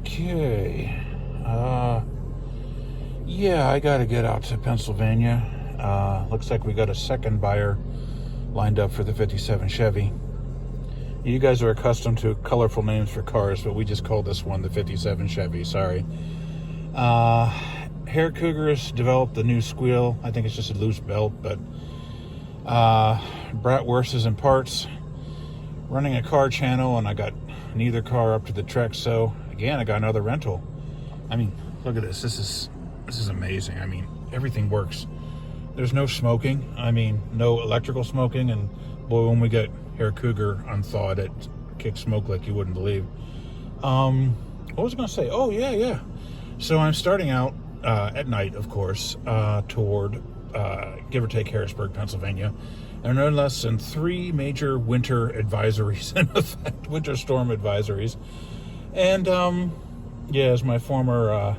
Okay. Yeah, I gotta get out to Pennsylvania. Looks like we got a second buyer lined up for the 57 Chevy. You guys are accustomed to colorful names for cars, but we just called this one the 57 Chevy, sorry. Hair Cougars developed the new squeal. I think it's just a loose belt, but Bratwurst is in parts. Running a car channel, and I got neither car up to the trek, so again, I got another rental. I mean, look at this. This is amazing. I mean, everything works. There's no smoking. I mean, no electrical smoking, and boy, when we get Hair Cougar unthawed, it kicks smoke like you wouldn't believe. What was I going to say? Oh, yeah. So I'm starting out at night, of course, toward, give or take, Harrisburg, Pennsylvania. There are no less than 3 major winter advisories in effect, winter storm advisories. And, yeah, as my former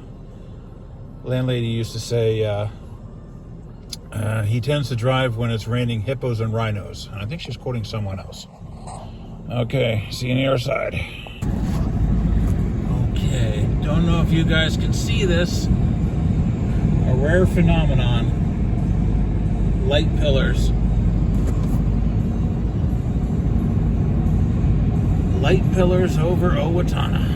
landlady used to say, he tends to drive when it's raining hippos and rhinos. And I think she's quoting someone else. Okay, see you on the other side. Okay, don't know if you guys can see this. A rare phenomenon. Light pillars. Light pillars over Owatonna.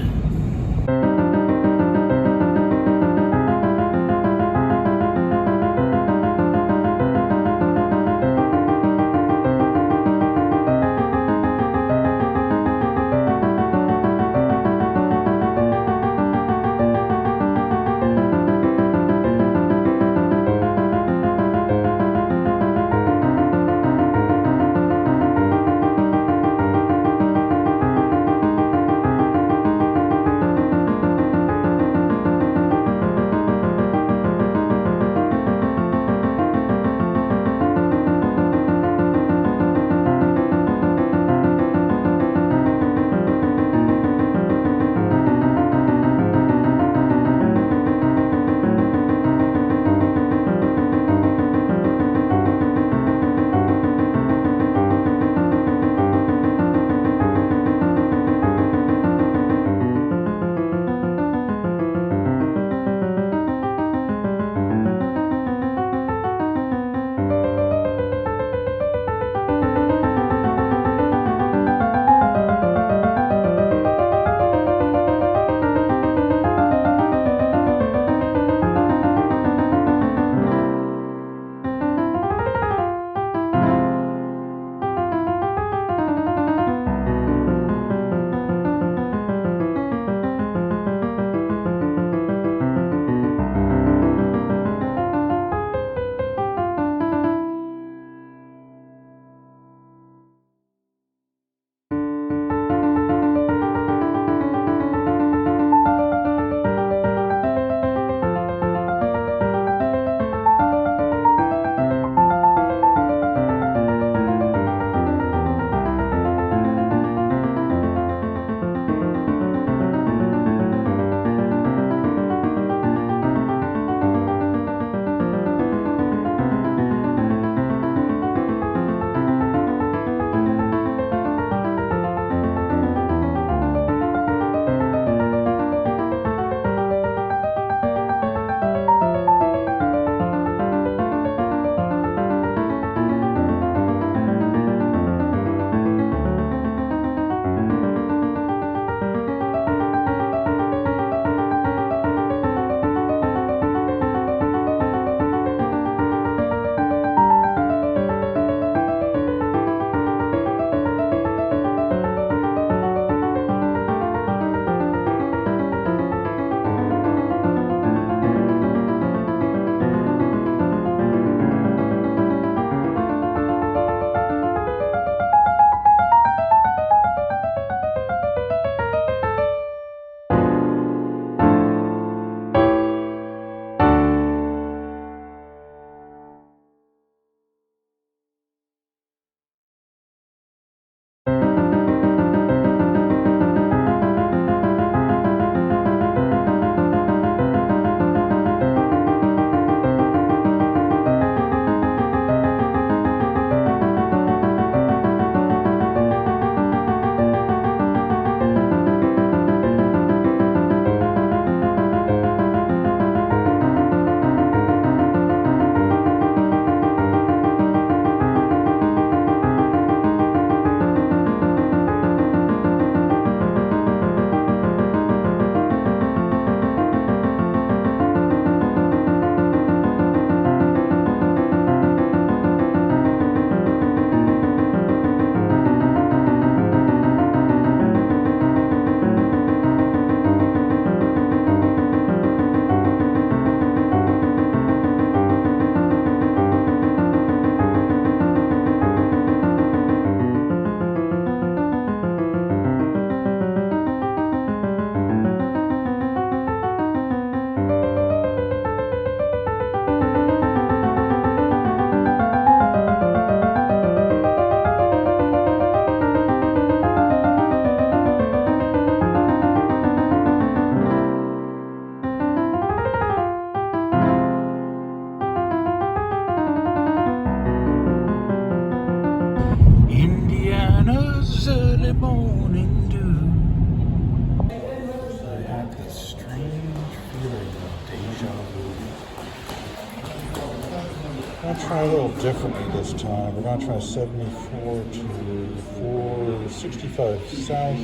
try a little differently this time. We're going to try 74 to 465 south,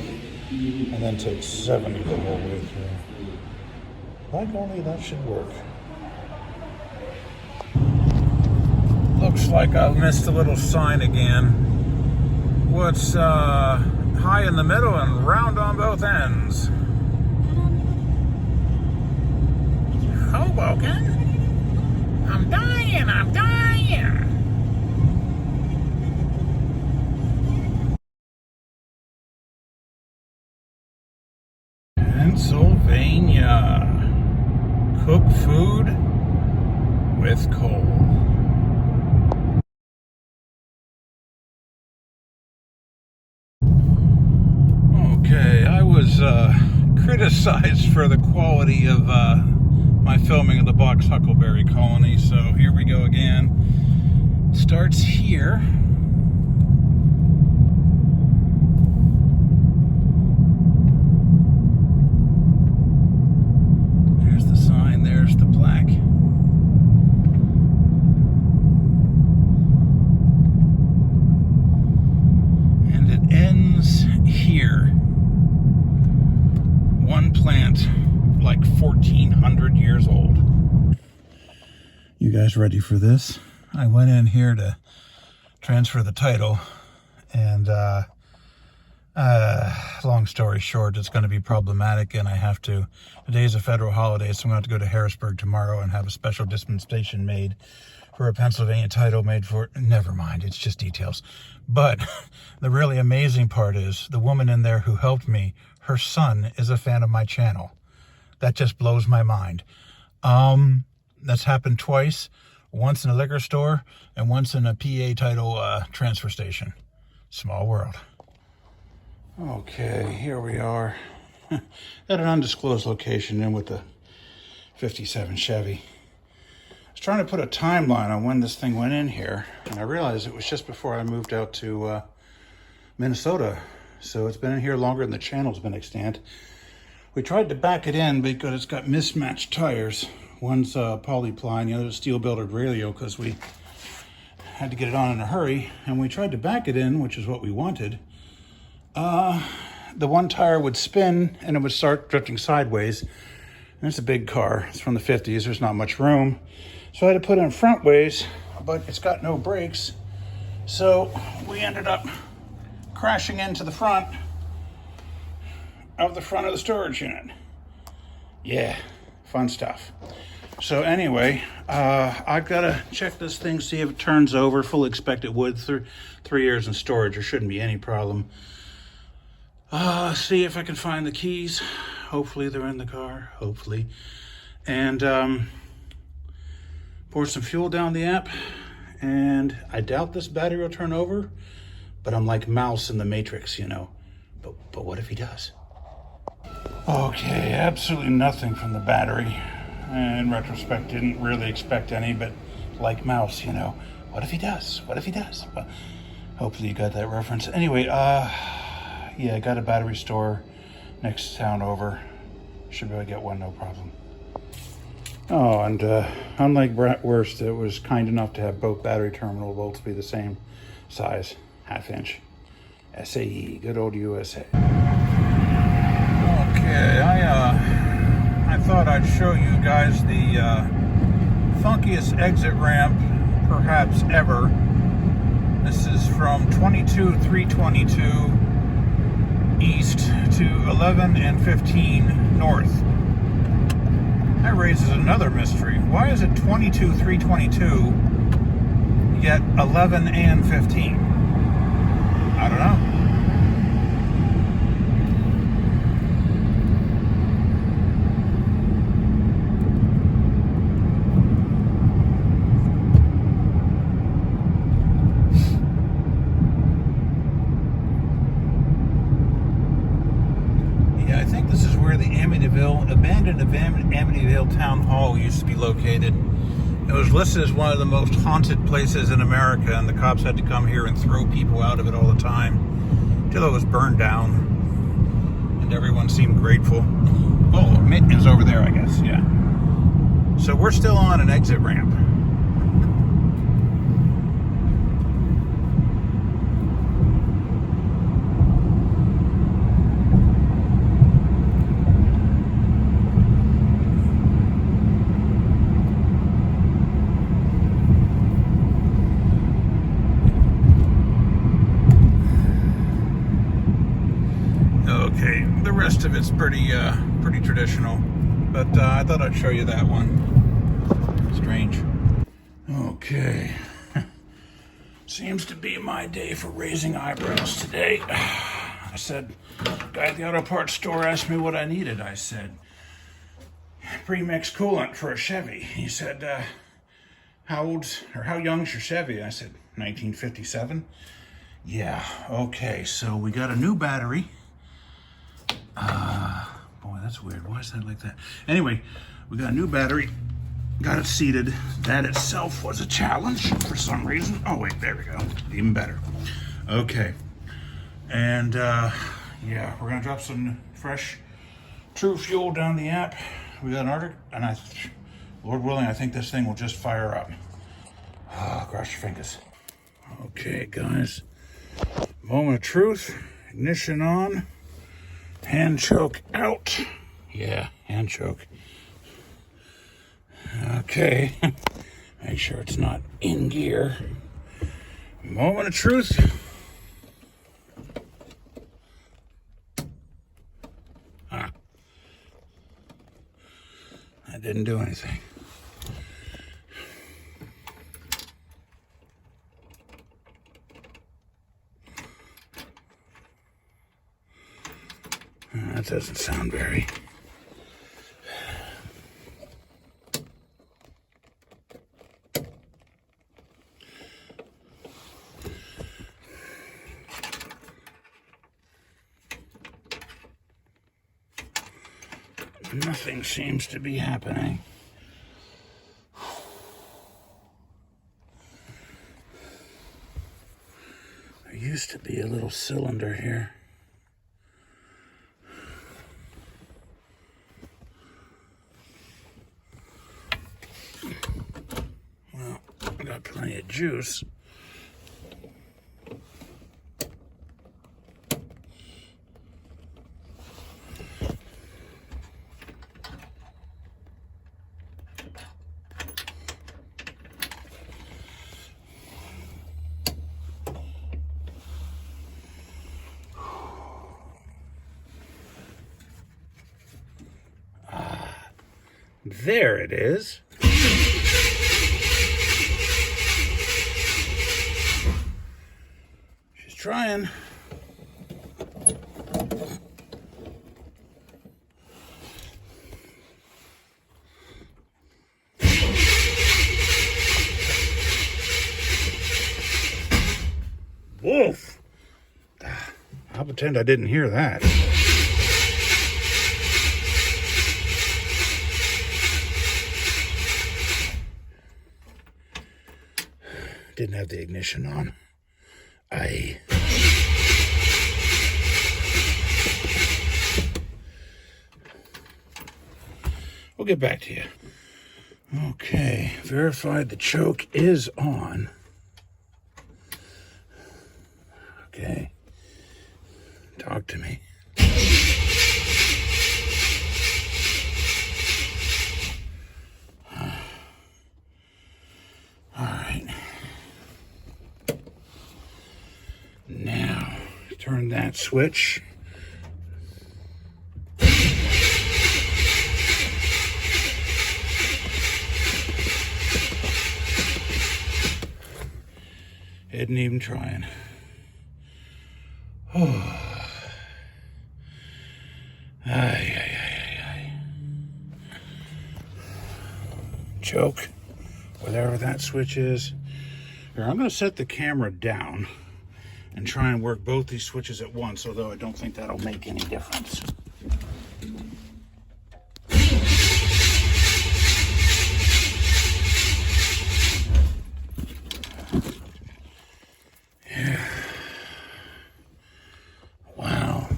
and then take 70 the whole way through. Like only that should work. Looks like I missed a little sign again. What's high in the middle and round on both ends? Hoboken? I'm dying, I'm dying. Pennsylvania. Cook food with coal. Okay, I was criticized for the quality of my filming of the Bach's Huckleberry Colony, so here we go again. It starts here. There's the sign, there's the plaque. And it ends here. One plant like 1,400 years old. You guys ready for this? I went in here to transfer the title, and long story short, it's going to be problematic, and I have to, today's a federal holiday, so I'm going to have to go to Harrisburg tomorrow and have a special dispensation made for a Pennsylvania title made for, never mind, it's just details. But the really amazing part is the woman in there who helped me, her son is a fan of my channel. That just blows my mind. That's happened twice. Once in a liquor store and once in a PA title transfer station. Small world. Okay, here we are. At an undisclosed location in with the 57 Chevy. I was trying to put a timeline on when this thing went in here, and I realized it was just before I moved out to Minnesota. So it's been in here longer than the channel's been extant. We tried to back it in because it's got mismatched tires. One's polyply and the other's steel-belted radio because we had to get it on in a hurry. And we tried to back it in, which is what we wanted. The one tire would spin and it would start drifting sideways. And it's a big car. It's from the 50s. There's not much room. So I had to put it in front ways, but it's got no brakes. So we ended up crashing into the front of the storage unit. Yeah, fun stuff. So anyway, I've got to check this thing, see if it turns over. Fully expect it would. 3 years in storage, there shouldn't be any problem. See if I can find the keys. Hopefully they're in the car, hopefully. And pour some fuel down the app. And I doubt this battery will turn over, but I'm like Mouse in the Matrix, you know. But what if he does? Okay, absolutely nothing from the battery. In retrospect, didn't really expect any, but like Mouse, you know. What if he does? What if he does? Well, hopefully you got that reference. Anyway, yeah, I got a battery store next town over. Should be able to get one, no problem. Oh, and unlike Bratwurst, it was kind enough to have both battery terminal bolts be the same size, 1/2 inch. SAE, good old USA. Okay, I thought I'd show you guys the funkiest exit ramp perhaps ever. This is from 22-322 east to 11 and 15 north. That raises another mystery. Why is it 22-322 yet 11 and 15? I don't know. Yeah, I think this is where the abandoned Amityville Town Hall used to be located. It was listed as one of the most haunted places in America, and the cops had to come here and throw people out of it all the time until it was burned down, and everyone seemed grateful. Oh, maintenance over there, I guess, yeah. So we're still on an exit ramp. rest of it's pretty traditional. But I thought I'd show you that one. Strange. Okay. Seems to be my day for raising eyebrows today. I said, guy at the auto parts store asked me what I needed. I said, pre-mix coolant for a Chevy. He said, how young's your Chevy? I said, 1957. Yeah, okay, so we got a new battery. Boy, that's weird. Why is that like that? Anyway, we got a new battery. Got it seated. That itself was a challenge for some reason. Oh, wait, there we go. Even better. Okay. And, yeah, we're going to drop some fresh True Fuel down the app. We got an order, and Lord willing, I think this thing will just fire up. Cross your fingers. Okay, guys. Moment of truth. Ignition on. Hand choke out. Yeah, hand choke. Okay, make sure it's not in gear. Moment of truth. That didn't do anything. That doesn't sound very... Nothing seems to be happening. There used to be a little cylinder here. Well, I got plenty of juice. There it is. She's trying. Woof. I'll pretend I didn't hear that. Didn't have the ignition on. We'll get back to you. Okay, verified the choke is on. Okay. Talk to me. Now, turn that switch. Isn't even trying. Oh. Choke, whatever that switch is. Here, I'm going to set the camera down and try and work both these switches at once, although I don't think that'll make any difference. Yeah. Wow.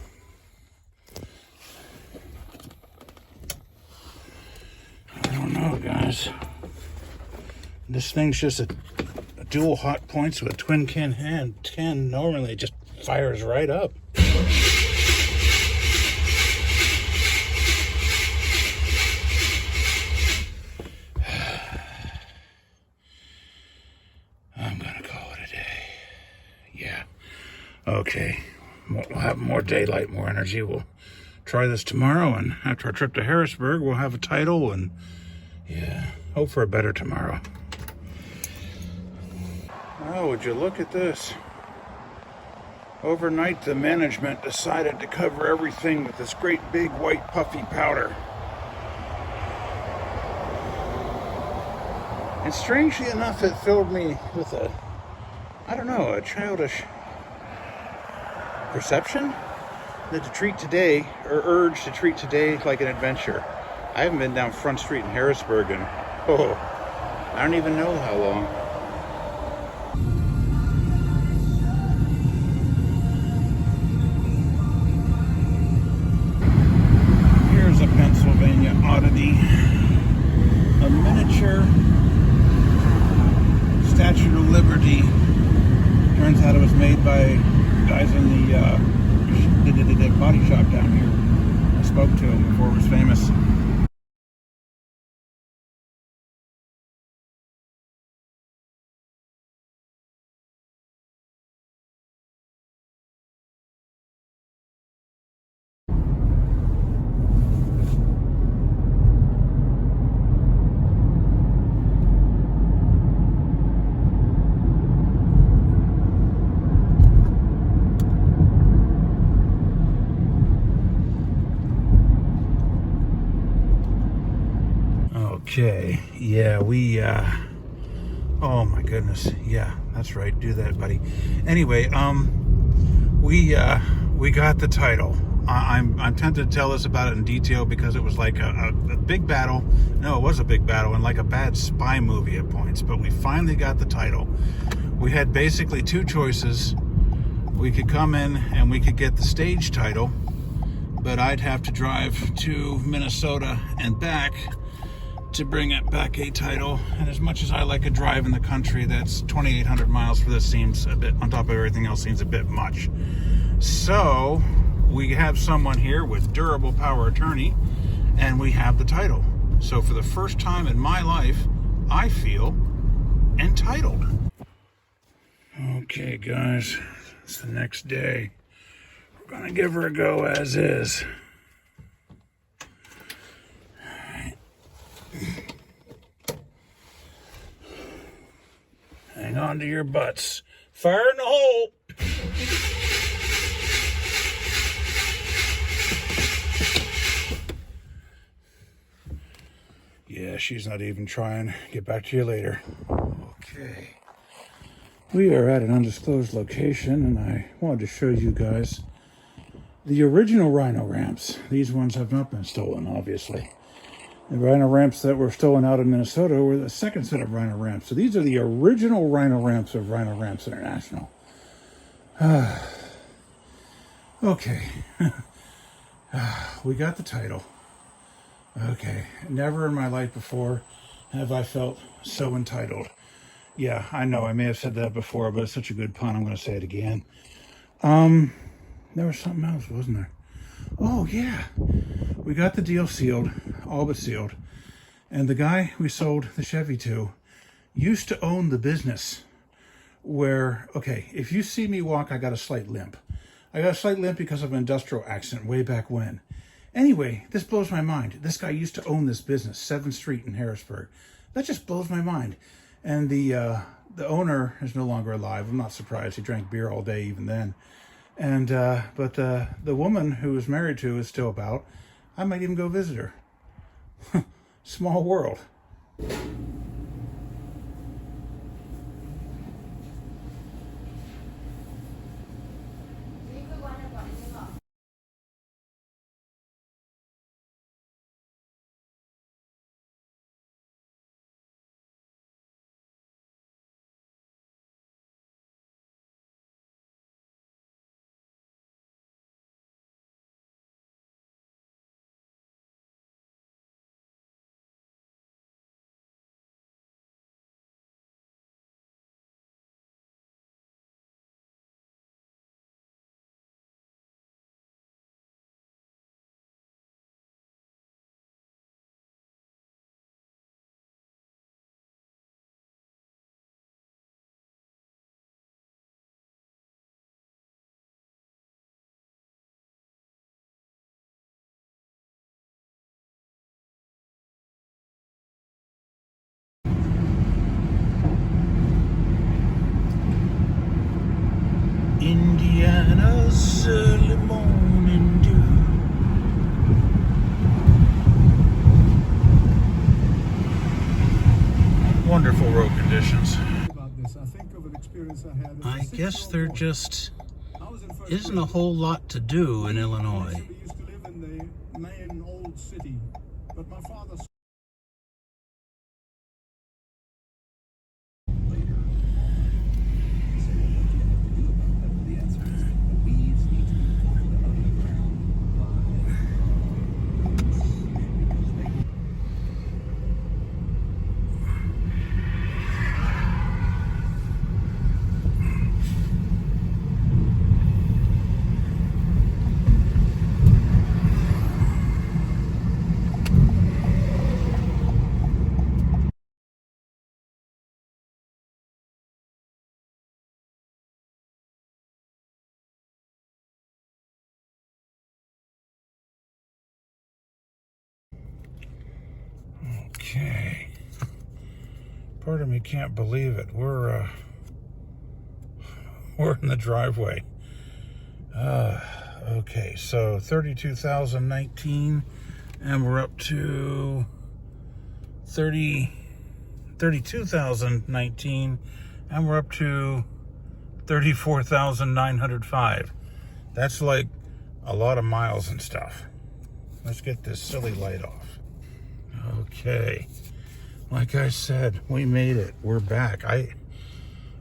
I don't know, guys. This thing's just a dual hot points with a twin can normally just fires right up. I'm gonna call it a day. Yeah. Okay. We'll have more daylight, more energy. We'll try this tomorrow, and after our trip to Harrisburg, we'll have a title, and yeah, hope for a better tomorrow. Oh, would you look at this? Overnight, the management decided to cover everything with this great big white puffy powder. And strangely enough, it filled me with a childish perception that to treat today, or urge to treat today like an adventure. I haven't been down Front Street in Harrisburg in, I don't even know how long. Here's a Pennsylvania oddity. A miniature Statue of Liberty. Turns out it was made by guys in the body shop down here. I spoke to him before it was famous. Okay, yeah, oh my goodness, yeah, that's right, do that, buddy. Anyway, we got the title. I'm tempted to tell us about it in detail because it was like a big battle. No, it was a big battle and like a bad spy movie at points, but we finally got the title. We had basically two choices. We could come in and we could get the stage title, but I'd have to drive to Minnesota and back to bring it back a title. And as much as I like a drive in the country, that's 2,800 miles for this seems a bit, on top of everything else, seems a bit much. So we have someone here with durable power attorney, and we have the title. So for the first time in my life, I feel entitled. Okay, guys, it's the next day. We're gonna give her a go as is. Hang on to your butts. Fire in the hole. Yeah, she's not even trying. Get back to you later. Okay. We are at an undisclosed location, and I wanted to show you guys the original Rhino ramps. These ones have not been stolen, obviously. The Rhino ramps that were stolen out in Minnesota were the second set of Rhino ramps. So these are the original Rhino ramps of Rhino Ramps International. Okay. We got the title. Okay. Never in my life before have I felt so entitled. Yeah, I know. I may have said that before, but it's such a good pun. I'm going to say it again. There was something else, wasn't there? Oh, yeah. We got the deal sealed, all but sealed. And the guy we sold the Chevy to used to own the business where, okay, if you see me walk, I got a slight limp. I got a slight limp because of an industrial accident way back when. Anyway, this blows my mind. This guy used to own this business, 7th Street in Harrisburg. That just blows my mind. And the owner is no longer alive. I'm not surprised. He drank beer all day even then. And but the woman who was married to is still about. I might even go visit her. Small world. Hannah's early morning dew. Wonderful road conditions. I guess there just isn't a whole lot to do in Illinois. We used to live in the main old city, but my father Okay. Part of me can't believe it. We're in the driveway. Okay, so 32,019, and we're up to 32,019, and we're up to 34,905. That's like a lot of miles and stuff. Let's get this silly light off. Okay. Like I said, we made it. We're back.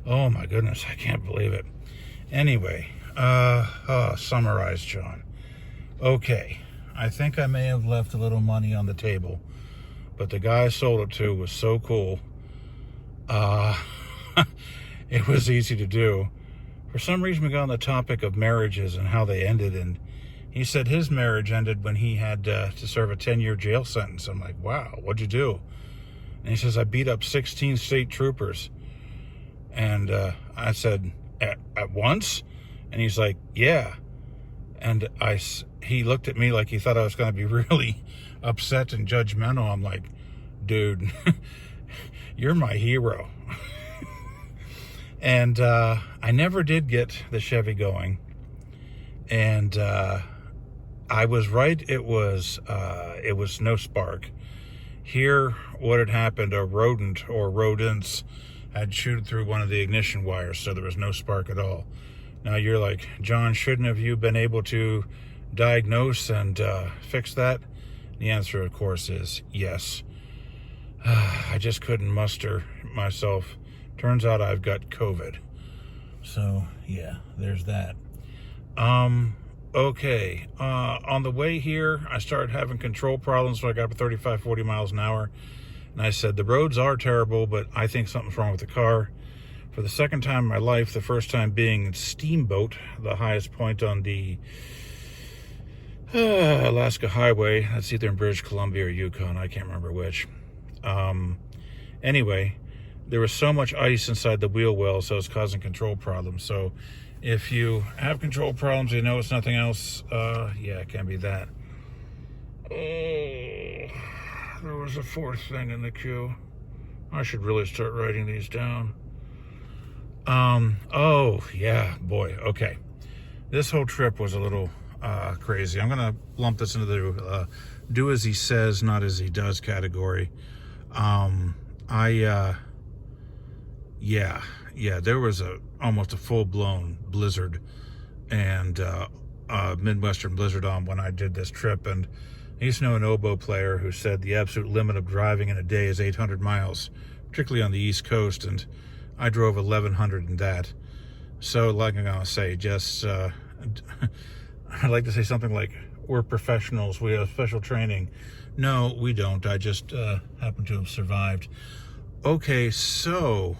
Oh my goodness, I can't believe it. Anyway, summarize, John. Okay, I think I may have left a little money on the table, but the guy I sold it to was so cool. It was easy to do. For some reason, we got on the topic of marriages and how they ended, and he said his marriage ended when he had to serve a 10-year jail sentence. I'm like, wow, what'd you do? And he says, I beat up 16 state troopers. And I said, at once? And he's like, yeah. And he looked at me like he thought I was going to be really upset and judgmental. I'm like, dude, you're my hero. And I never did get the Chevy going. And I was right. It was no spark. Here, what had happened, a rodent or rodents had chewed through one of the ignition wires, so there was no spark at all. Now you're like, John, shouldn't have you been able to diagnose and fix that? The answer, of course, is yes. I just couldn't muster myself. Turns out I've got COVID. So, yeah, there's that. Okay, on the way here, I started having control problems, so I got up to 35, 40 miles an hour. And I said, the roads are terrible, but I think something's wrong with the car. For the second time in my life, the first time being Steamboat, the highest point on the Alaska Highway. That's either in British Columbia or Yukon. I can't remember which. Anyway, there was so much ice inside the wheel well, so it's causing control problems. So if you have control problems, you know it's nothing else. Yeah, it can be that. Oh, there was a fourth thing in the queue. I should really start writing these down. Oh, yeah, boy, okay. This whole trip was a little crazy. I'm going to lump this into the do as he says, not as he does category. Yeah, there was almost a full-blown blizzard and Midwestern blizzard on when I did this trip. And I used to know an oboe player who said the absolute limit of driving in a day is 800 miles, particularly on the East Coast, and I drove 1,100 in that. So, like I'm going to say, just I'd like to say something like, we're professionals, we have special training. No, we don't. I just happen to have survived. Okay, so,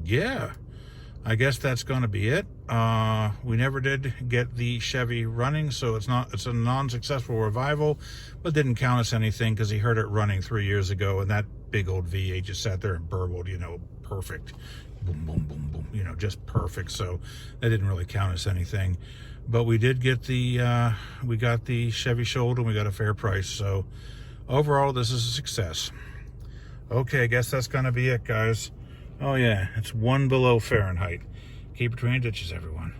yeah, I guess that's going to be it. We never did get the Chevy running, so it's a non-successful revival, but didn't count us anything because he heard it running 3 years ago, and that big old V8 just sat there and burbled, perfect. Boom, boom, boom, boom, just perfect. So that didn't really count us anything. But we did get we got the Chevy Shoulder, and we got a fair price. So overall, this is a success. Okay, I guess that's going to be it, guys. Oh, yeah, it's 1 below Fahrenheit. Keep between the ditches, everyone.